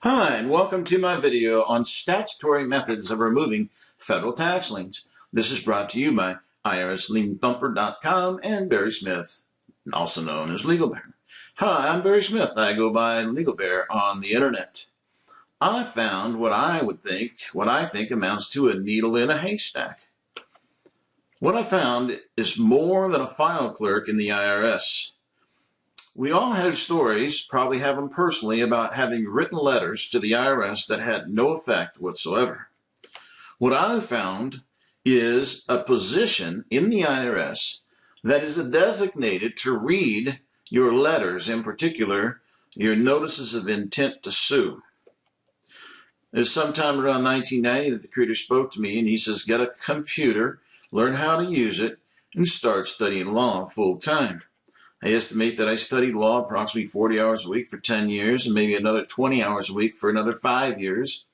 Hi, and welcome to my video on statutory methods of removing federal tax liens. This is brought to you by IRSLienThumper.com and Barry Smith, also known as Legal Bear. Hi, I'm Barry Smith. I go by Legal Bear on the internet. I found what I think amounts to a needle in a haystack. What I found is more than a file clerk in the IRS. We all have stories, probably have them personally, about having written letters to the IRS that had no effect whatsoever. What I've found is a position in the IRS that is designated to read your letters, in particular, your notices of intent to sue. It was sometime around 1990 that the recruiter spoke to me, and he says, get a computer, learn how to use it, and start studying law full time. I estimate that I studied law approximately 40 hours a week for 10 years and maybe another 20 hours a week for another 5 years.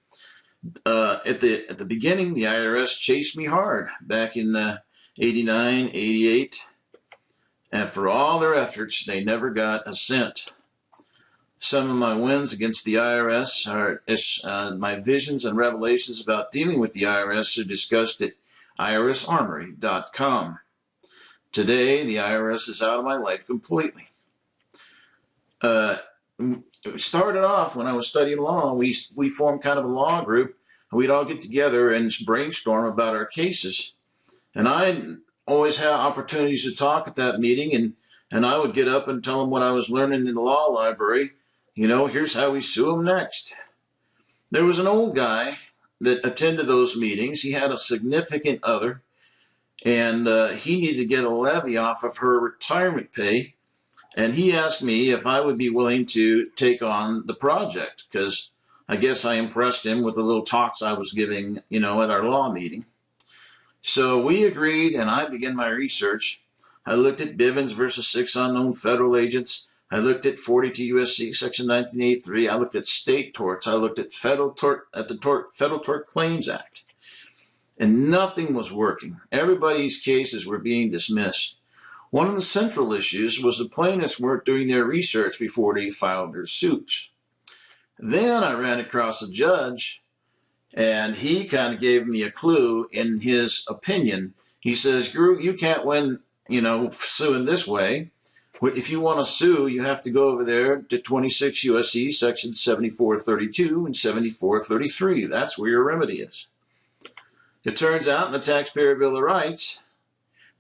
At the beginning, the IRS chased me hard back in 89, 88, and for all their efforts, they never got a cent. Some of my wins against the IRS are my visions and revelations about dealing with the IRS are discussed at irsarmory.com. Today, the IRS is out of my life completely. It started off when I was studying law. We formed kind of a law group, and we'd all get together and brainstorm about our cases. And I always had opportunities to talk at that meeting, and I would get up and tell them what I was learning in the law library. You know, here's how we sue them next. There was an old guy that attended those meetings. He had a significant other, and he needed to get a levy off of her retirement pay, and he asked me if I would be willing to take on the project, because I guess I impressed him with the little talks I was giving, at our law meeting. So we agreed, and I began my research. I looked at Bivens versus 6 unknown federal agents. I looked at 42 U.S.C. Section 1983. I looked at state torts. I looked at Federal Tort Claims Act. And nothing was working. Everybody's cases were being dismissed. One of the central issues was the plaintiffs weren't doing their research before they filed their suits. Then I ran across a judge, and he kind of gave me a clue in his opinion. He says, Guru, you can't win, suing this way. If you want to sue, you have to go over there to 26 U.S.C. Section 7432 and 7433. That's where your remedy is. It turns out in the Taxpayer Bill of Rights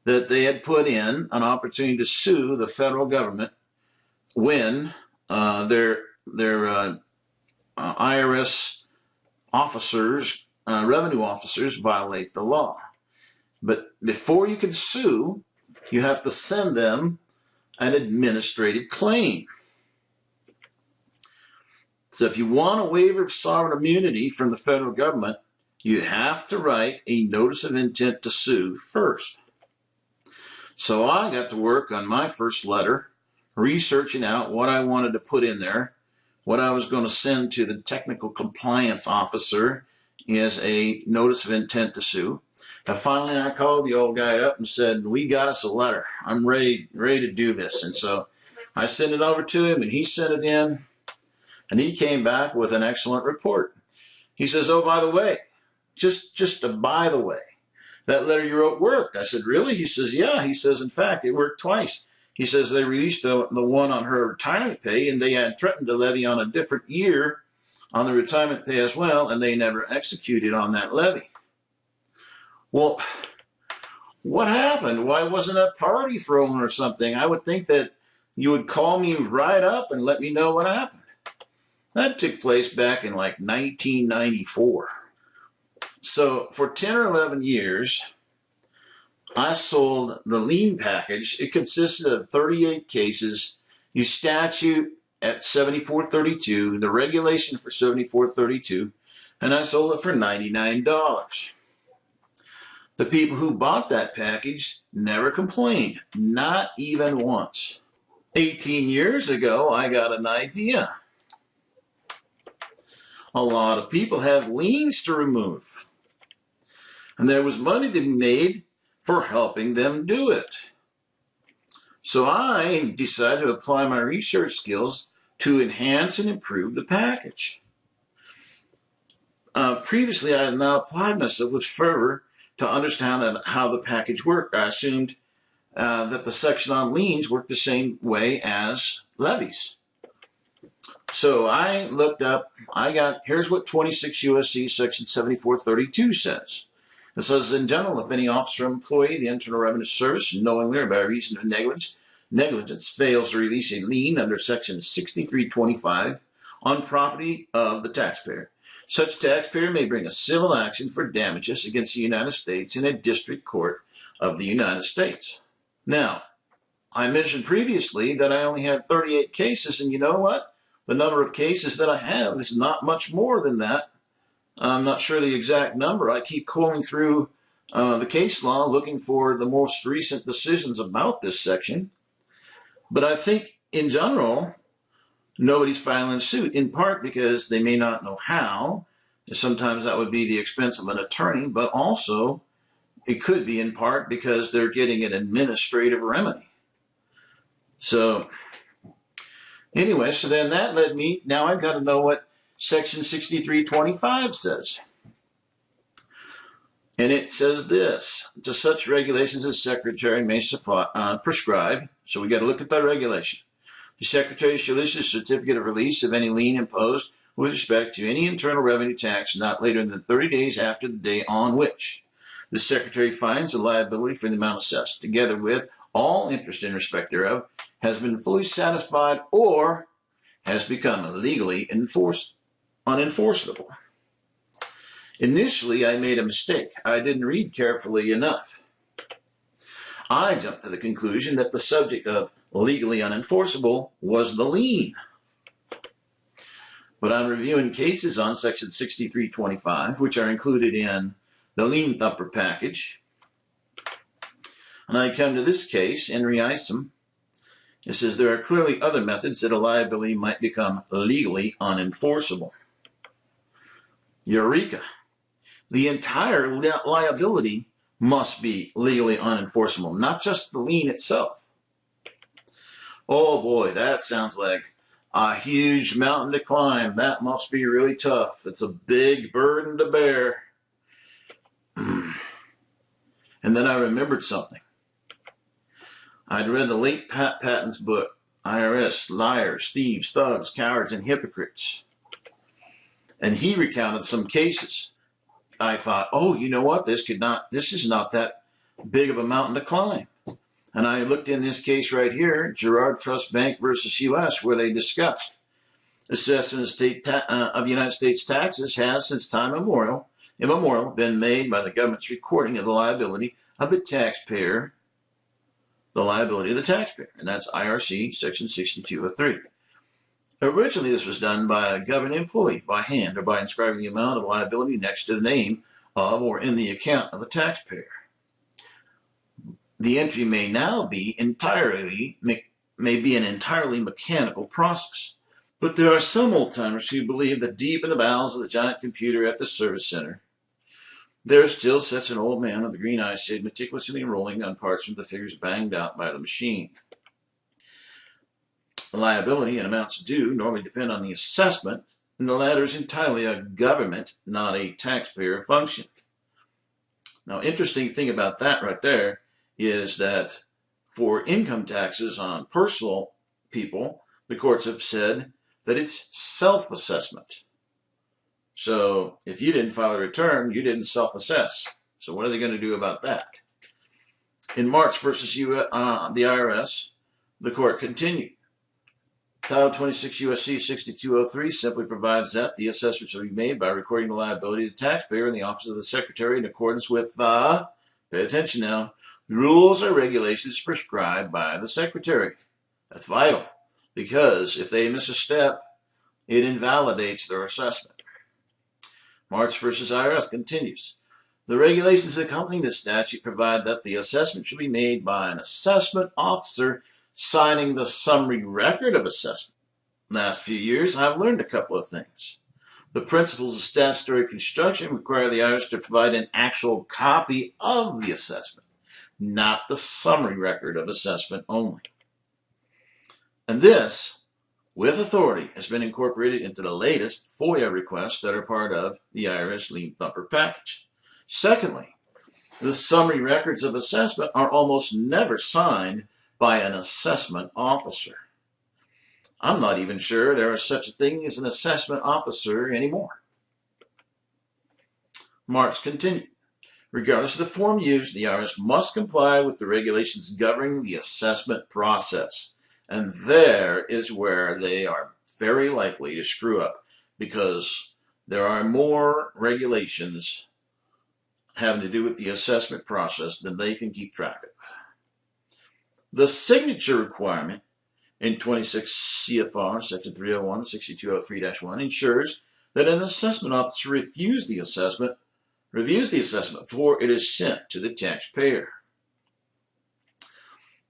that they had put in an opportunity to sue the federal government when their IRS officers, revenue officers, violate the law. But before you can sue, you have to send them an administrative claim. So if you want a waiver of sovereign immunity from the federal government, you have to write a notice of intent to sue first. So I got to work on my first letter, researching out what I wanted to put in there, what I was going to send to the technical compliance officer as a notice of intent to sue. And finally, I called the old guy up and said, we got us a letter. I'm ready to do this. And so I sent it over to him, and he sent it in, and he came back with an excellent report. He says, oh, by the way, just by the way, that letter you wrote worked. I said, really? He says, yeah. He says, in fact, it worked twice. He says they released the one on her retirement pay, and they had threatened to levy on a different year on the retirement pay as well, and they never executed on that levy. Well, what happened? Why wasn't a party thrown or something? I would think that you would call me right up and let me know what happened. That took place back in like 1994. So for 10 or 11 years, I sold the lien package. It consisted of 38 cases. You statute at 7432, the regulation for 7432, and I sold it for $99. The people who bought that package never complained, not even once. 18 years ago, I got an idea. A lot of people have liens to remove, and there was money to be made for helping them do it. So I decided to apply my research skills to enhance and improve the package. Previously, I had not applied myself with fervor to understand how the package worked. I assumed that the section on liens worked the same way as levies. So I looked up, here's what 26 U.S.C. section 7432 says. It says, in general, if any officer or employee of the Internal Revenue Service, knowingly or by reason of negligence fails to release a lien under section 6325 on property of the taxpayer, such taxpayer may bring a civil action for damages against the United States in a district court of the United States. Now, I mentioned previously that I only had 38 cases, and you know what? The number of cases that I have is not much more than that. I'm not sure the exact number. I keep combing through the case law looking for the most recent decisions about this section. But I think, in general, nobody's filing suit, in part because they may not know how. Sometimes that would be the expense of an attorney, but also it could be in part because they're getting an administrative remedy. So anyway, so then that led me, now I've got to know what section 6325 says. And it says this: to such regulations as secretary may prescribe. So we got to look at the regulation. The secretary shall issue a certificate of release of any lien imposed with respect to any internal revenue tax not later than 30 days after the day on which the secretary finds the liability for the amount assessed, together with all interest in respect thereof, has been fully satisfied or has become legally unenforceable. Initially, I made a mistake. I didn't read carefully enough. I jumped to the conclusion that the subject of legally unenforceable was the lien. But I'm reviewing cases on section 6325, which are included in the lien thumper package. And I come to this case, Henry Isom. It says there are clearly other methods that a liability might become legally unenforceable. Eureka! The entire liability must be legally unenforceable, not just the lien itself. Oh boy, that sounds like a huge mountain to climb. That must be really tough. It's a big burden to bear. And then I remembered something. I'd read the late Pat Patton's book, IRS, Liars, Thieves, Thugs, Cowards, and Hypocrites. And he recounted some cases. I thought, oh, you know what? This is not that big of a mountain to climb. And I looked in this case right here, Girard Trust Bank versus U.S., where they discussed assessment of United States taxes has, since time immemorial, been made by the government's recording of the liability of the taxpayer, and that's IRC section 6203. Originally, this was done by a government employee by hand or by inscribing the amount of liability next to the name of or in the account of the taxpayer. The entry may now be an entirely mechanical process. But there are some old-timers who believe that deep in the bowels of the giant computer at the service center, there is still such an old man with a green eyeshade meticulously rolling on parts from the figures banged out by the machine. Liability and amounts due normally depend on the assessment, and the latter is entirely a government, not a taxpayer function. Now, interesting thing about that right there is that for income taxes on personal people, the courts have said that it's self-assessment. So if you didn't file a return, you didn't self-assess. So what are they going to do about that? In March versus the IRS, the court continued. Title 26 U.S.C. 6203 simply provides that the assessment shall be made by recording the liability of the taxpayer in the office of the secretary in accordance with the, pay attention now, rules or regulations prescribed by the secretary. That's vital, because if they miss a step, it invalidates their assessment. March versus IRS continues. The regulations accompanying this statute provide that the assessment shall be made by an assessment officer signing the summary record of assessment. Last few years, I've learned a couple of things. The principles of statutory construction require the IRS to provide an actual copy of the assessment, not the summary record of assessment only. And this with authority has been incorporated into the latest FOIA requests that are part of the IRS lien thumper package. Secondly, the summary records of assessment are almost never signed by an assessment officer. I'm not even sure there is such a thing as an assessment officer anymore. Marks continued. Regardless of the form used, the IRS must comply with the regulations governing the assessment process. And there is where they are very likely to screw up, because there are more regulations having to do with the assessment process than they can keep track of. The signature requirement in 26 CFR section 301 6203-1 ensures that an assessment officer reviews the assessment before it is sent to the taxpayer.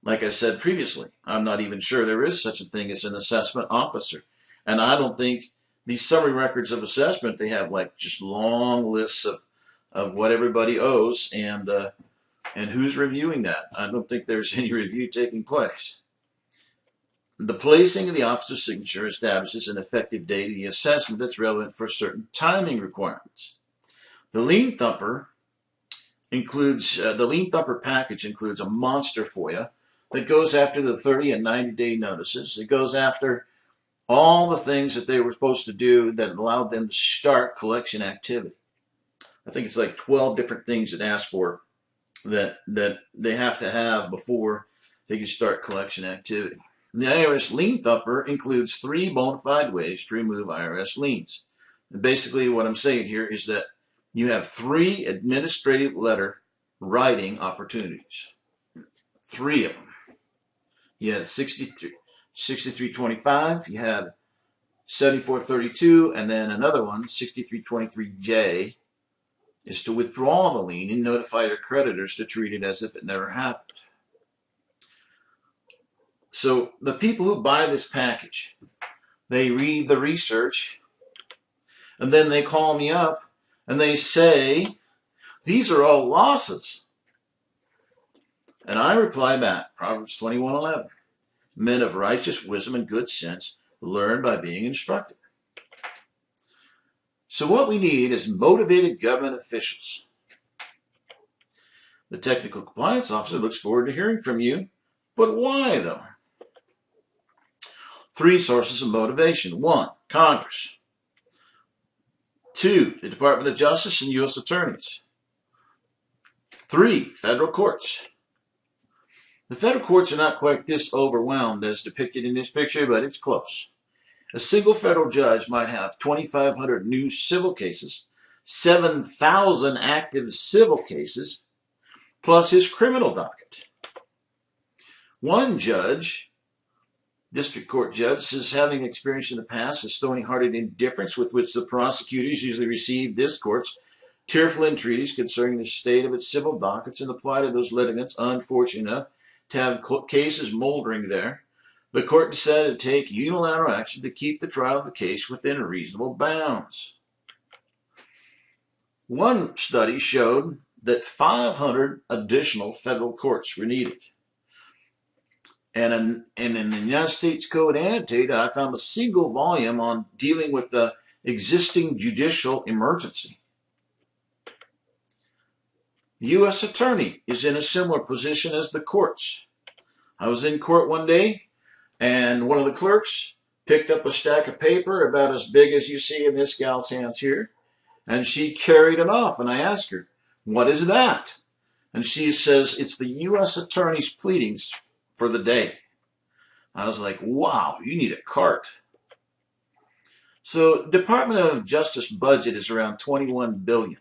Like I said previously, I'm not even sure there is such a thing as an assessment officer. And I don't think these summary records of assessment, they have like just long lists of what everybody owes and who's reviewing that. I don't think there's any review taking place. The placing of the officer's signature establishes an effective date of the assessment that's relevant for certain timing requirements. The lien thumper package includes a monster FOIA that goes after the 30 and 90-day notices. It goes after all the things that they were supposed to do that allowed them to start collection activity. I think it's like 12 different things it asks for that they have to have before they can start collection activity. The IRS lien thumper includes 3 bona fide ways to remove IRS liens. And basically what I'm saying here is that you have 3 administrative letter writing opportunities. 3 of them. You had 6325, you had 7432, and then another one, 6323J, is to withdraw the lien and notify your creditors to treat it as if it never happened. So the people who buy this package, they read the research, and then they call me up and they say, these are all losses. And I reply back, Proverbs 21:11, men of righteous wisdom and good sense learn by being instructed. So what we need is motivated government officials. The technical compliance officer looks forward to hearing from you, but why though? 3 sources of motivation. 1, Congress. 2, the Department of Justice and U.S. attorneys. 3, federal courts. The federal courts are not quite this overwhelmed as depicted in this picture, but it's close. A single federal judge might have 2,500 new civil cases, 7,000 active civil cases, plus his criminal docket. One judge, district court judge, says having experienced in the past the stony-hearted indifference with which the prosecutors usually receive this court's tearful entreaties concerning the state of its civil dockets and the plight of those litigants unfortunate enough to have cases moldering there, the court decided to take unilateral action to keep the trial of the case within reasonable bounds. One study showed that 500 additional federal courts were needed. And in the United States Code Annotated, I found a single volume on dealing with the existing judicial emergency. The U.S. attorney is in a similar position as the courts. I was in court one day, and one of the clerks picked up a stack of paper about as big as you see in this gal's hands here, and she carried it off, and I asked her, "What is that?" And she says, "It's the U.S. attorney's pleadings for the day." I was like, wow, you need a cart. So Department of Justice budget is around $21 billion.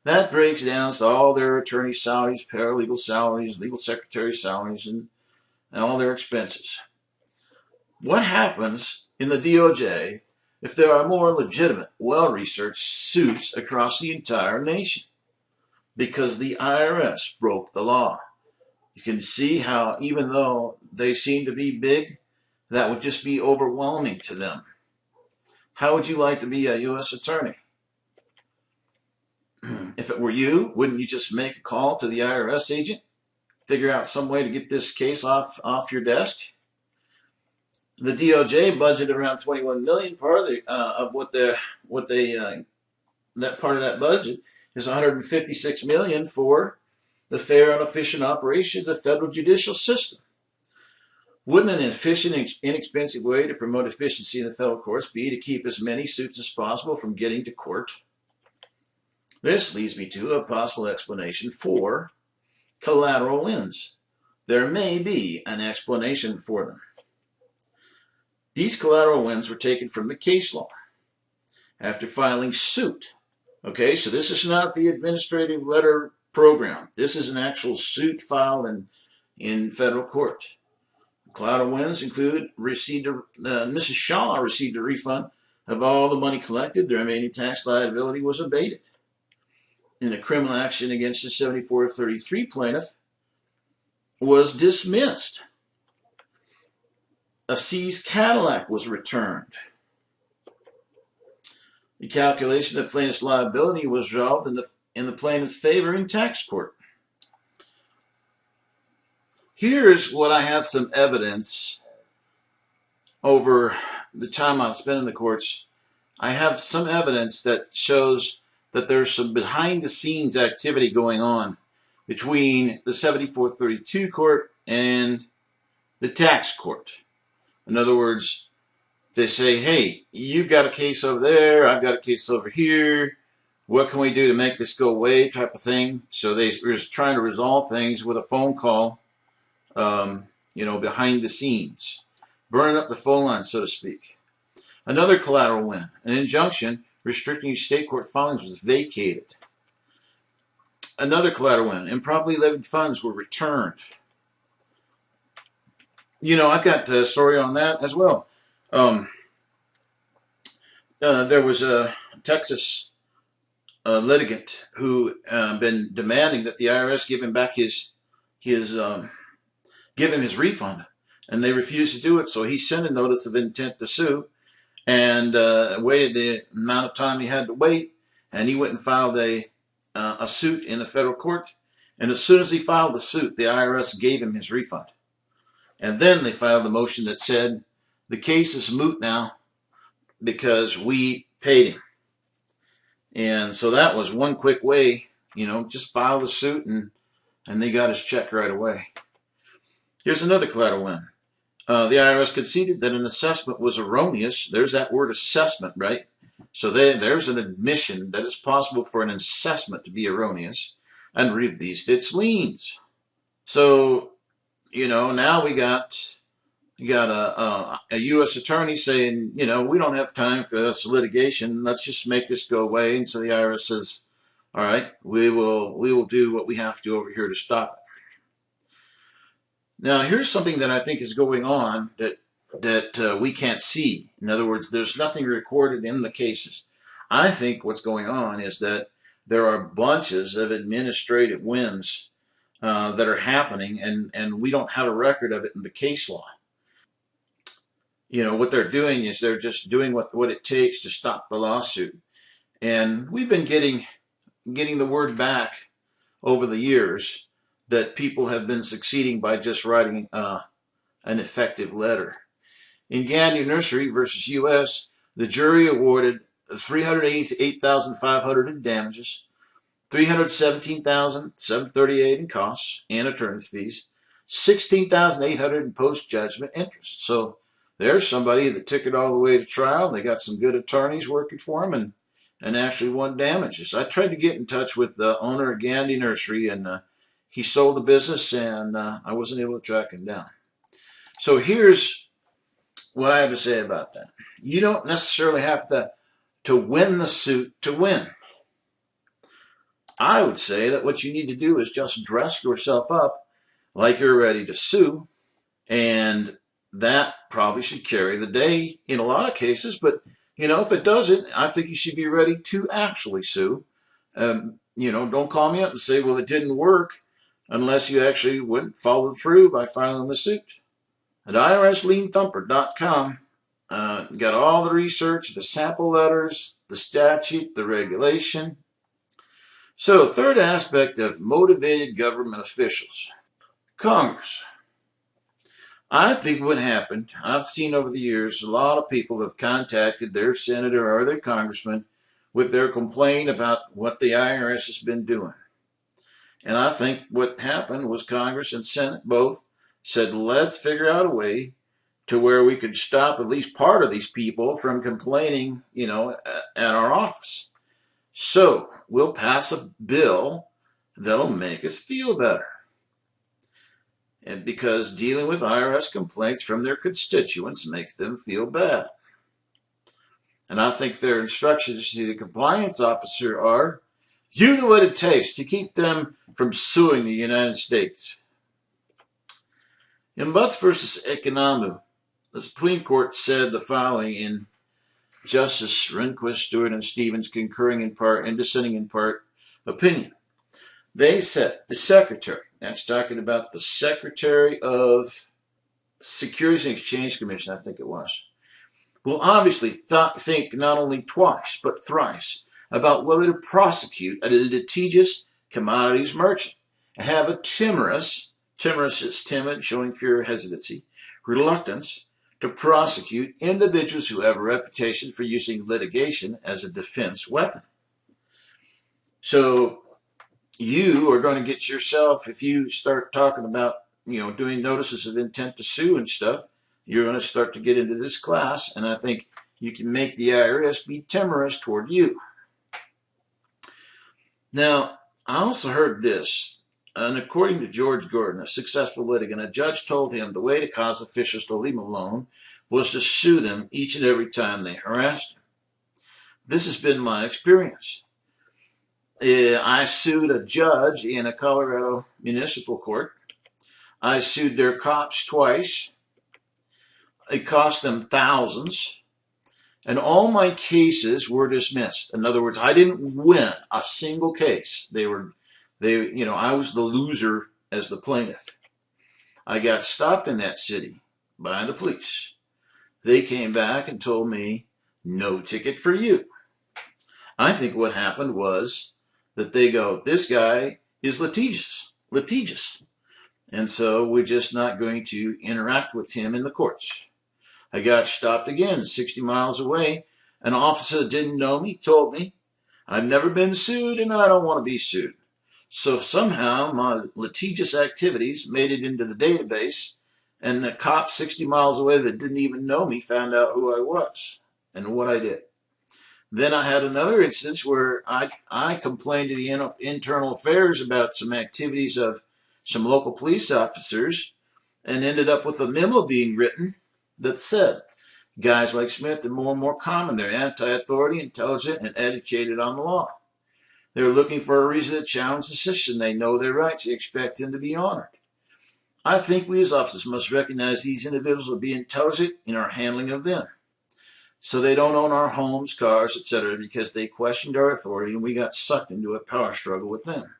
That breaks down to all their attorney salaries, paralegal salaries, legal secretary salaries, and all their expenses. What happens in the DOJ if there are more legitimate, well-researched suits across the entire nation? Because the IRS broke the law. You can see how, even though they seem to be big, that would just be overwhelming to them. How would you like to be a U.S. attorney? If it were you, wouldn't you just make a call to the IRS agent? Figure out some way to get this case off your desk? The DOJ budgeted around 21 million. Part of that part of that budget is 156 million for the fair and efficient operation of the federal judicial system. Wouldn't an efficient, inexpensive way to promote efficiency in the federal courts be to keep as many suits as possible from getting to court? This leads me to a possible explanation for collateral wins. There may be an explanation for them. These collateral wins were taken from the case law after filing suit. Okay, so this is not the administrative letter program. This is an actual suit filed in federal court. Collateral wins include Mrs. Shaw received a refund of all the money collected. The remaining tax liability was abated. In the criminal action against the 7433 plaintiff was dismissed. A seized Cadillac was returned. The calculation of the plaintiff's liability was resolved in the plaintiff's favor in tax court. Here's what I have some evidence over the time I've spent in the courts. I have some evidence that shows that there's some behind-the-scenes activity going on between the 7432 court and the tax court. In other words, they say, hey, you've got a case over there, I've got a case over here. What can we do to make this go away, type of thing. So they were trying to resolve things with a phone call, behind the scenes. Burning up the phone line, so to speak. Another collateral win. An injunction restricting state court filings was vacated. Another collateral win. Improperly levied funds were returned. I've got a story on that as well. There was a Texas litigant who been demanding that the IRS give him back give him his refund, and they refused to do it. So he sent a notice of intent to sue, and waited the amount of time he had to wait, and he went and filed a suit in the federal court. And as soon as he filed the suit, the IRS gave him his refund. And then they filed a motion that said the case is moot now because we paid him. And so that was one quick way, just file the suit and they got his check right away. Here's another collateral win. The IRS conceded that an assessment was erroneous. There's that word assessment, right? So there's an admission that it's possible for an assessment to be erroneous and released its liens. So, now we got a U.S. attorney saying, we don't have time for this litigation. Let's just make this go away. And so the IRS says, all right, we will do what we have to over here to stop it. Now, here's something that I think is going on that we can't see. In other words, there's nothing recorded in the cases. I think what's going on is that there are bunches of administrative wins that are happening, and we don't have a record of it in the case law. What they're doing is they're just doing what it takes to stop the lawsuit. And we've been getting the word back over the years that people have been succeeding by just writing an effective letter. In Gandy Nursery versus U.S., the jury awarded $388,500 in damages, $317,738 in costs and attorney's fees, $16,800 in post-judgment interest. So there's somebody that took it all the way to trial. They got some good attorneys working for them and actually won damages. I tried to get in touch with the owner of Gandy Nursery, and he sold the business, and I wasn't able to track him down. So here's what I have to say about that. You don't necessarily have to win the suit to win. I would say that what you need to do is just dress yourself up like you're ready to sue, and that probably should carry the day in a lot of cases. But, if it doesn't, I think you should be ready to actually sue. Don't call me up and say, well, it didn't work, unless you actually wouldn't follow through by filing the suit. At IRSLienThumper.com, got all the research, the sample letters, the statute, the regulation. So, third aspect of motivated government officials. Congress. I think what happened, I've seen over the years, a lot of people have contacted their senator or their congressman with their complaint about what the IRS has been doing. And I think what happened was Congress and Senate both said, let's figure out a way to where we could stop at least part of these people from complaining, at our office. So we'll pass a bill that'll make us feel better. And because dealing with IRS complaints from their constituents makes them feel bad. And I think their instructions to the compliance officer are, you do what it takes to keep them from suing the United States. In Butts versus Economu, the Supreme Court said the following in Justice Rehnquist, Stewart, and Stevens concurring in part and dissenting in part opinion. They said the Secretary, that's talking about the Secretary of Securities and Exchange Commission, I think it was, will obviously think not only twice but thrice about whether to prosecute a litigious commodities merchant and have a timorous is timid, showing fear or hesitancy, reluctance to prosecute individuals who have a reputation for using litigation as a defense weapon. So you are going to get yourself, if you start talking about, doing notices of intent to sue and stuff, you're going to start to get into this class, and I think you can make the IRS be timorous toward you. Now, I also heard this, and according to George Gordon, a successful litigant, a judge told him the way to cause officials to leave him alone was to sue them each and every time they harassed him. This has been my experience. I sued a judge in a Colorado municipal court. I sued their cops twice. It cost them thousands. And all my cases were dismissed. In other words, I didn't win a single case. I was the loser as the plaintiff. I got stopped in that city by the police. They came back and told me, no ticket for you. I think what happened was that they go, this guy is litigious. And so we're just not going to interact with him in the courts. I got stopped again 60 miles away. An officer that didn't know me told me, I've never been sued and I don't want to be sued. So somehow my litigious activities made it into the database, and the cop 60 miles away that didn't even know me found out who I was and what I did. Then I had another instance where I complained to the internal affairs about some activities of some local police officers and ended up with a memo being written that said, guys like Smith are more and more common. They're anti-authority, intelligent, and educated on the law. They're looking for a reason to challenge the system. They know their rights. They expect them to be honored. I think we as officers must recognize these individuals will be intelligent in our handling of them. So they don't own our homes, cars, etc., because they questioned our authority and we got sucked into a power struggle with them.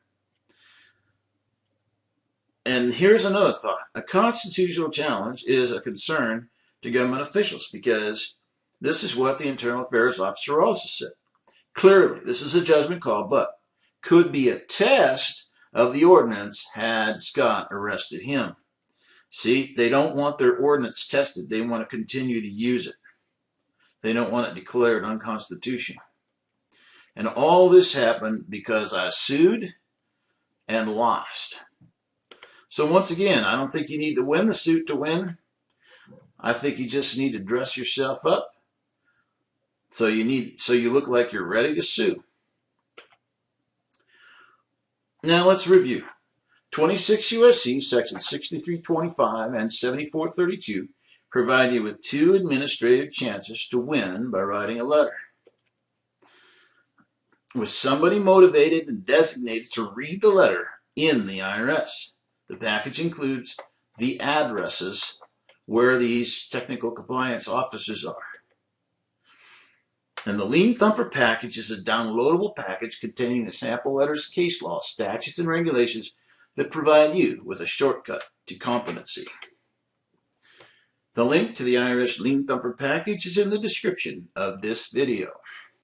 And here's another thought. A constitutional challenge is a concern to government officials because this is what the Internal Affairs Officer also said. Clearly, this is a judgment call, but could be a test of the ordinance had Scott arrested him. See, they don't want their ordinance tested. They want to continue to use it. They don't want it declared unconstitutional. And all this happened because I sued and lost. So once again, I don't think you need to win the suit to win. I think you just need to dress yourself up so you look like you're ready to sue. Now let's review. 26 U.S.C. Section 6325 and 7432 provide you with 2 administrative chances to win by writing a letter. With somebody motivated and designated to read the letter in the IRS. The package includes the addresses where these technical compliance officers are. And the Lien Thumper package is a downloadable package containing the sample letters, case law, statutes, and regulations that provide you with a shortcut to competency. The link to the IRS Lien Thumper package is in the description of this video.